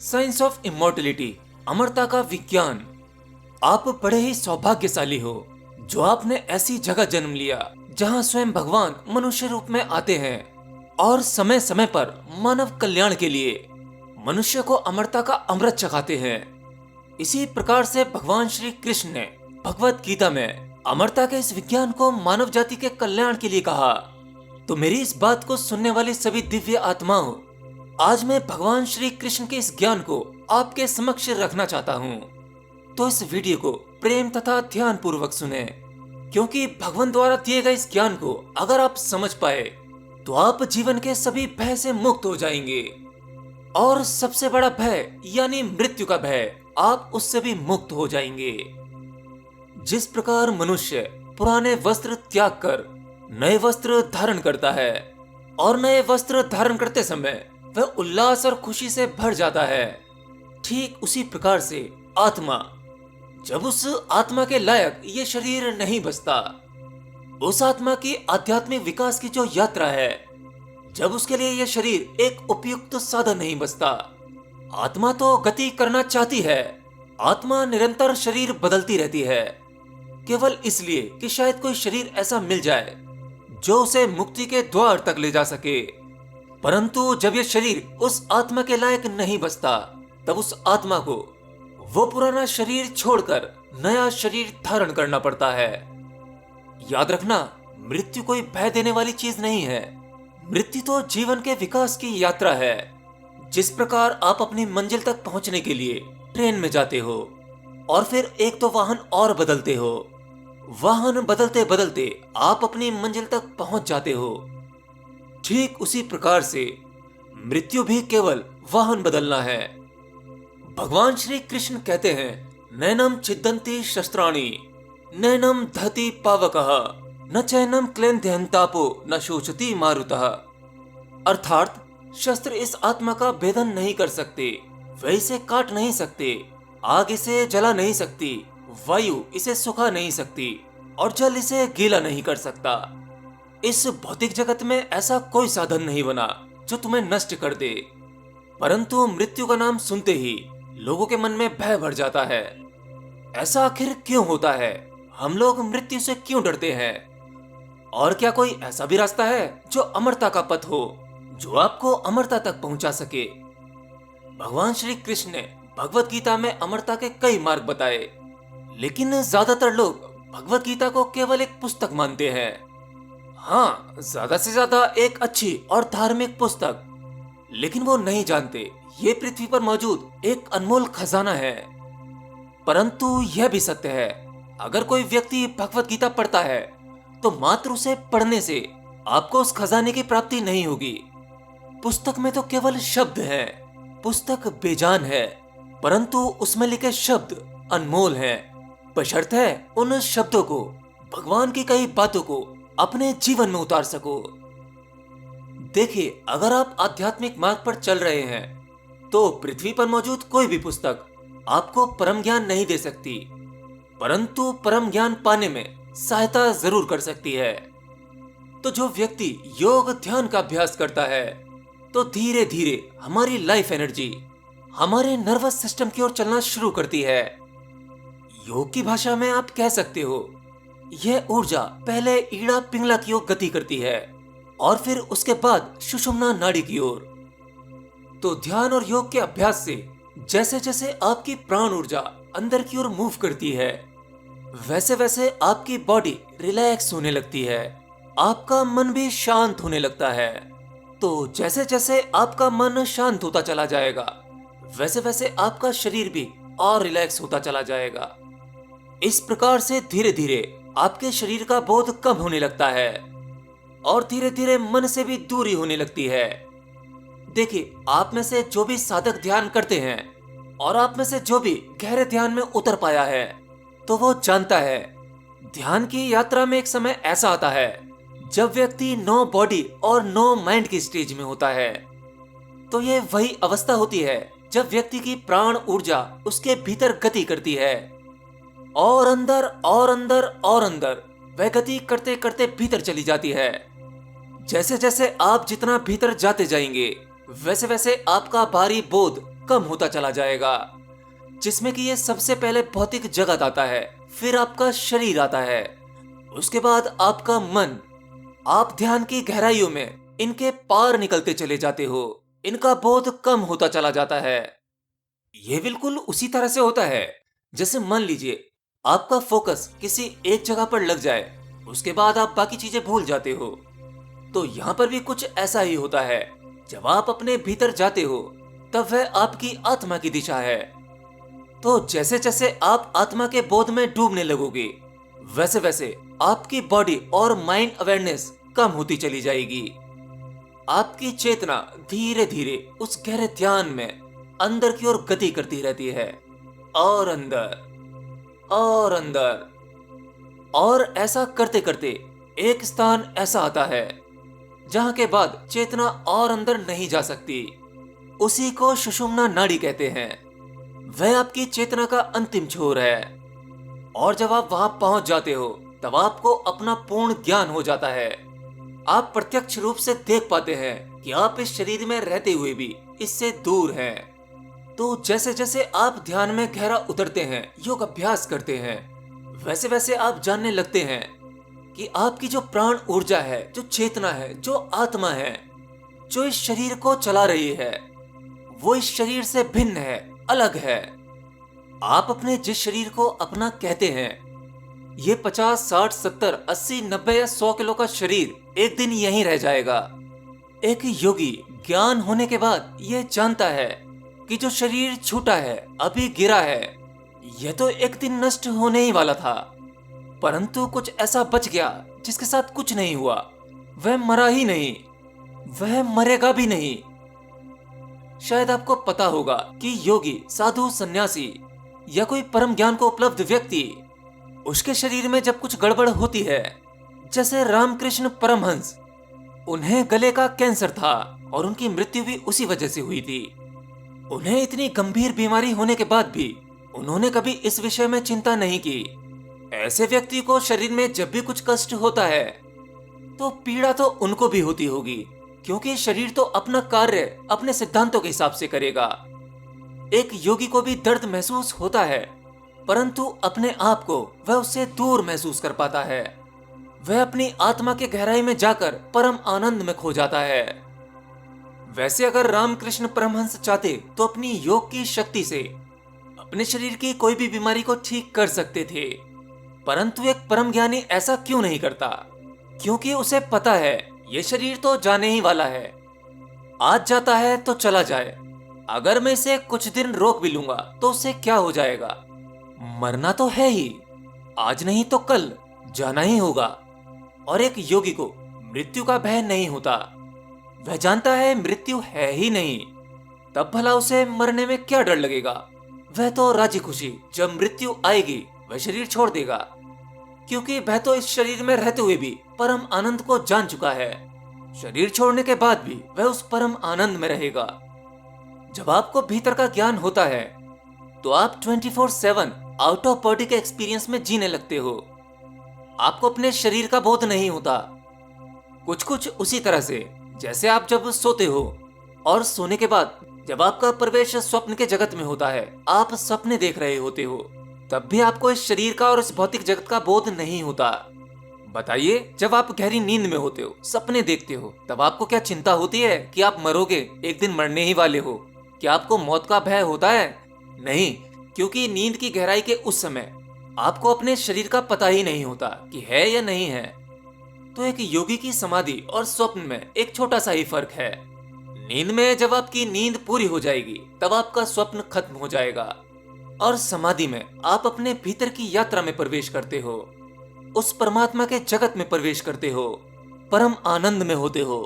Science of immortality, अमरता का विज्ञान। आप बड़े ही सौभाग्यशाली हो जो आपने ऐसी जगह जन्म लिया जहां स्वयं भगवान मनुष्य रूप में आते हैं और समय समय पर मानव कल्याण के लिए मनुष्य को अमरता का अमृत चखाते हैं। इसी प्रकार से भगवान श्री कृष्ण ने भगवत गीता में अमरता के इस विज्ञान को मानव जाति के कल्याण के लिए कहा। तो मेरी इस बात को सुनने वाली सभी दिव्य आत्माओं, आज मैं भगवान श्री कृष्ण के इस ज्ञान को आपके समक्ष रखना चाहता हूँ। तो इस वीडियो को प्रेम तथा ध्यान पूर्वक सुने, क्योंकि भगवान द्वारा दिए गए इस ज्ञान को अगर आप समझ पाए तो आप जीवन के सभी भय से मुक्त हो जाएंगे और सबसे बड़ा भय यानी मृत्यु का भय, आप उससे भी मुक्त हो जाएंगे। जिस प्रकार मनुष्य पुराने वस्त्र त्याग कर नए वस्त्र धारण करता है और नए वस्त्र धारण करते समय वह उल्लास और खुशी से भर जाता है, ठीक उसी प्रकार से आत्मा, जब उस आत्मा के लायक ये शरीर नहीं बचता, उस आत्मा की आध्यात्मिक विकास की जो यात्रा है, जब उसके लिए यह शरीर एक उपयुक्त साधन नहीं बचता, आत्मा तो गति करना चाहती है। आत्मा निरंतर शरीर बदलती रहती है, केवल इसलिए कि शायद कोई शरीर ऐसा मिल जाए जो उसे मुक्ति के द्वार तक ले जा सके। परंतु जब यह शरीर उस आत्मा के लायक नहीं बचता, तब उस आत्मा को वो पुराना शरीर छोड़कर नया शरीर धारण करना पड़ता है। याद रखना, मृत्यु कोई भय देने वाली चीज नहीं है। मृत्यु तो जीवन के विकास की यात्रा है। जिस प्रकार आप अपनी मंजिल तक पहुंचने के लिए ट्रेन में जाते हो और फिर एक तो वाहन और बदलते हो, वाहन बदलते बदलते आप अपनी मंजिल तक पहुंच जाते हो, ठीक उसी प्रकार से मृत्यु भी केवल वाहन बदलना है। भगवान श्री कृष्ण कहते हैं, नैनम छिद्दन्ति शस्त्राणि नैनम दहति पावकः न चैनम क्लेन्त्यन्तापो न शोचति मारुतः। अर्थात शस्त्र इस आत्मा का भेदन नहीं कर सकते, वे इसे काट नहीं सकते, आग इसे जला नहीं सकती, वायु इसे सुखा नहीं सकती और जल इसे गीला नहीं कर सकता। इस भौतिक जगत में ऐसा कोई साधन नहीं बना जो तुम्हें नष्ट कर दे। परंतु मृत्यु का नाम सुनते ही लोगों के मन में भय भर जाता है। ऐसा आखिर क्यों होता है? हम लोग मृत्यु से क्यों डरते हैं? और क्या कोई ऐसा भी रास्ता है जो अमरता का पथ हो, जो आपको अमरता तक पहुंचा सके? भगवान श्री कृष्ण ने भगवत गीता में अमरता के कई मार्ग बताए, लेकिन ज्यादातर लोग भगवत गीता को केवल एक पुस्तक मानते हैं। हाँ, ज्यादा से ज्यादा एक अच्छी और धार्मिक पुस्तक, लेकिन वो नहीं जानते ये पृथ्वी पर मौजूद एक अनमोल खजाना है। परंतु यह भी सत्य है, अगर कोई व्यक्ति भगवत गीता पढ़ता है तो मात्र उसे पढ़ने से आपको उस खजाने की प्राप्ति नहीं होगी। पुस्तक में तो केवल शब्द हैं, पुस्तक बेजान है, परंतु उसमें लिखे शब्द अनमोल हैं, बशर्ते उन शब्दों को, भगवान की कई बातों को अपने जीवन में उतार सको। देखिए, अगर आप आध्यात्मिक मार्ग पर चल रहे हैं तो पृथ्वी पर मौजूद कोई भी पुस्तक आपको परम ज्ञान नहीं दे सकती, परंतु परम ज्ञान पाने में सहायता जरूर कर सकती है। तो जो व्यक्ति योग ध्यान का अभ्यास करता है तो धीरे धीरे हमारी लाइफ एनर्जी हमारे नर्वस सिस्टम की ओर चलना शुरू करती है। योग की भाषा में आप कह सकते हो, यह ऊर्जा पहले ईड़ा पिंगला की ओर गति करती है और फिर उसके बाद सुषुम्ना नाड़ी की ओर। तो ध्यान और योग के अभ्यास से जैसे जैसे आपकी प्राण ऊर्जा अंदर की ओर मूव करती है, वैसे वैसे आपकी बॉडी रिलैक्स होने लगती है, आपका मन भी शांत होने लगता है। तो जैसे जैसे आपका मन शांत होता चला जाएगा, वैसे वैसे आपका शरीर भी और रिलैक्स होता चला जाएगा। इस प्रकार से धीरे धीरे आपके शरीर का बोध कम होने लगता है और धीरे धीरे मन से भी दूरी होने लगती है। देखिए, आप में से जो भी साधक ध्यान करते हैं और आप में से जो भी गहरे ध्यान में उतर पाया है, तो वो जानता है ध्यान की यात्रा में एक समय ऐसा आता है जब व्यक्ति नो बॉडी और नो माइंड की स्टेज में होता है। तो ये वही अवस्था होती है जब व्यक्ति की प्राण ऊर्जा उसके भीतर गति करती है और अंदर और अंदर और अंदर वह गति करते करते भीतर चली जाती है। जैसे जैसे आप जितना भीतर जाते जाएंगे, वैसे वैसे आपका बाहरी बोध कम होता चला जाएगा, जिसमें कि ये सबसे पहले भौतिक जगत आता है, फिर आपका शरीर आता है, उसके बाद आपका मन। आप ध्यान की गहराइयों में इनके पार निकलते चले जाते हो, इनका बोध कम होता चला जाता है। ये बिल्कुल उसी तरह से होता है जैसे मान लीजिए आपका फोकस किसी एक जगह पर लग जाए, उसके बाद आप बाकी चीजें भूल जाते हो। तो यहाँ पर भी कुछ ऐसा ही होता है। जब आप अपने भीतर जाते हो तब वह आपकी आत्मा की दिशा है। तो जैसे जैसे आप आत्मा के बोध में डूबने लगोगे, वैसे वैसे आपकी बॉडी और माइंड अवेयरनेस कम होती चली जाएगी। आपकी चेतना धीरे धीरे उस गहरे ध्यान में अंदर की ओर गति करती रहती है, और अंदर और अंदर, और ऐसा करते करते एक स्थान ऐसा आता है जहां के बाद चेतना और अंदर नहीं जा सकती। उसी को सुषुम्ना नाड़ी कहते हैं। वह आपकी चेतना का अंतिम छोर है। और जब आप वहां पहुंच जाते हो तब आपको अपना पूर्ण ज्ञान हो जाता है। आप प्रत्यक्ष रूप से देख पाते हैं कि आप इस शरीर में रहते हुए भी इससे दूर हैं। तो जैसे जैसे आप ध्यान में गहरा उतरते हैं, योग अभ्यास करते हैं, वैसे वैसे आप जानने लगते हैं कि आपकी जो प्राण ऊर्जा है, जो चेतना है, जो आत्मा है, जो इस शरीर को चला रही है, वो इस शरीर से भिन्न है, अलग है। आप अपने जिस शरीर को अपना कहते हैं, ये 50, 60, 70, 80, 90 या 100 किलो का शरीर एक दिन यहीं रह जाएगा। एक योगी ज्ञान होने के बाद ये जानता है कि जो शरीर छूटा है, अभी गिरा है, यह तो एक दिन नष्ट होने ही वाला था, परंतु कुछ ऐसा बच गया जिसके साथ कुछ नहीं हुआ। वह मरा ही नहीं, वह मरेगा भी नहीं। शायद आपको पता होगा कि योगी, साधु, सन्यासी या कोई परम ज्ञान को उपलब्ध व्यक्ति, उसके शरीर में जब कुछ गड़बड़ होती है, जैसे रामकृष्ण परमहंस, उन्हें गले का कैंसर था और उनकी मृत्यु भी उसी वजह से हुई थी। उन्हें इतनी गंभीर बीमारी होने के बाद भी उन्होंने कभी इस विषय में चिंता नहीं की। ऐसे व्यक्ति को शरीर में जब भी कुछ कष्ट होता है तो पीड़ा तो उनको भी होती होगी, क्योंकि शरीर तो अपना कार्य अपने सिद्धांतों के हिसाब से करेगा। एक योगी को भी दर्द महसूस होता है, परंतु अपने आप को वह उससे दूर महसूस कर पाता है। वह अपनी आत्मा के गहराई में जाकर परम आनंद में खो जाता है। वैसे अगर रामकृष्ण परमहंस चाहते तो अपनी योग की शक्ति से अपने शरीर की कोई भी बीमारी को ठीक कर सकते थे, परंतु एक परम ज्ञानी ऐसा क्यों नहीं करता? क्योंकि उसे पता है ये शरीर तो जाने ही वाला है। आज जाता है तो चला जाए, अगर मैं इसे कुछ दिन रोक भी लूंगा तो उससे क्या हो जाएगा? मरना तो है ही, आज नहीं तो कल जाना ही होगा। और एक योगी को मृत्यु का भय नहीं होता। वह जानता है मृत्यु है ही नहीं, तब भला उसे मरने में क्या डर लगेगा? वह तो राजी खुशी जब मृत्यु आएगी वह शरीर छोड़ देगा, क्योंकि वह तो इस शरीर में रहते हुए भी परम आनंद को जान चुका है। शरीर छोड़ने के बाद भी वह उस परम आनंद में रहेगा। जब आपको भीतर का ज्ञान होता है तो आप 24/7 आउट ऑफ बॉडी के एक्सपीरियंस में जीने लगते हो। आपको अपने शरीर का बोध नहीं होता। कुछ कुछ उसी तरह से जैसे आप जब सोते हो और सोने के बाद जब आपका प्रवेश स्वप्न के जगत में होता है, आप सपने देख रहे होते हो, तब भी आपको इस शरीर का और इस भौतिक जगत का बोध नहीं होता। बताइए, जब आप गहरी नींद में होते हो, सपने देखते हो, तब आपको क्या चिंता होती है कि आप मरोगे, एक दिन मरने ही वाले हो? क्या आपको मौत का भय होता है? नहीं, क्योंकि नींद की गहराई के उस समय आपको अपने शरीर का पता ही नहीं होता कि है या नहीं है। तो एक योगी की समाधि और स्वप्न में एक छोटा सा ही फर्क है। नींद में जब आपकी नींद पूरी हो जाएगी तब आपका स्वप्न खत्म हो जाएगा, और समाधि में आप अपने भीतर की यात्रा में प्रवेश करते हो, उस परमात्मा के जगत में प्रवेश करते हो, परम आनंद में होते हो।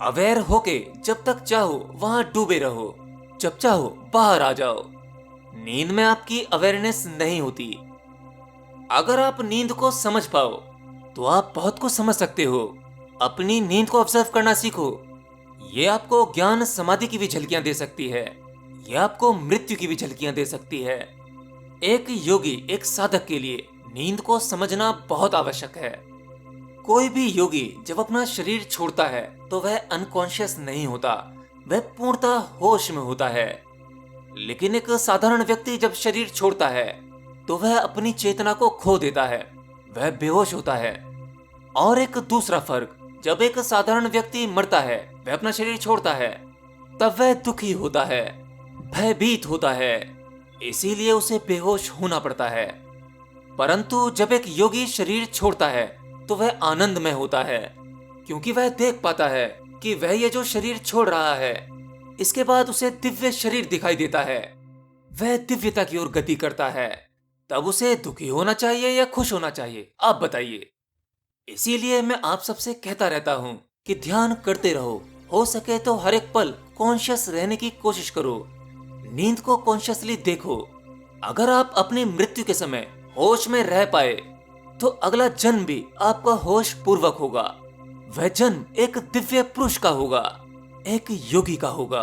अवेयर होके जब तक चाहो वहां डूबे रहो, जब चाहो बाहर आ जाओ। नींद में आपकी अवेयरनेस नहीं होती। अगर आप नींद को समझ पाओ तो आप बहुत कुछ समझ सकते हो। अपनी नींद को ऑब्जर्व करना सीखो। ये आपको ज्ञान समाधि की भी झलकियां दे सकती है, ये आपको मृत्यु की भी झलकियां दे सकती है। एक योगी, एक साधक के लिए नींद को समझना बहुत आवश्यक है। कोई भी योगी जब अपना शरीर छोड़ता है तो वह अनकॉन्शियस नहीं होता, वह पूर्णतः होश में होता है। लेकिन एक साधारण व्यक्ति जब शरीर छोड़ता है तो वह अपनी चेतना को खो देता है, वह बेहोश होता है। और एक दूसरा फर्क, जब एक साधारण व्यक्ति मरता है, वह अपना शरीर छोड़ता है, तब वह दुखी होता है, भयभीत होता है, इसीलिए उसे बेहोश होना पड़ता है। परंतु जब एक योगी शरीर छोड़ता है तो वह आनंदमय होता है, क्योंकि वह देख पाता है कि वह ये जो शरीर छोड़ रहा है, इसके बाद उसे दिव्य शरीर दिखाई देता है, वह दिव्यता की ओर गति करता है। तब उसे दुखी होना चाहिए या खुश होना चाहिए, आप बताइए। इसीलिए मैं आप सबसे कहता रहता हूँ कि ध्यान करते रहो, हो सके तो हर एक पल कॉन्शियस रहने की कोशिश करो, नींद को कॉन्शियसली देखो। अगर आप अपनी मृत्यु के समय होश में रह पाए तो अगला जन्म भी आपका होश पूर्वक होगा। वह जन्म एक दिव्य पुरुष का होगा, एक योगी का होगा।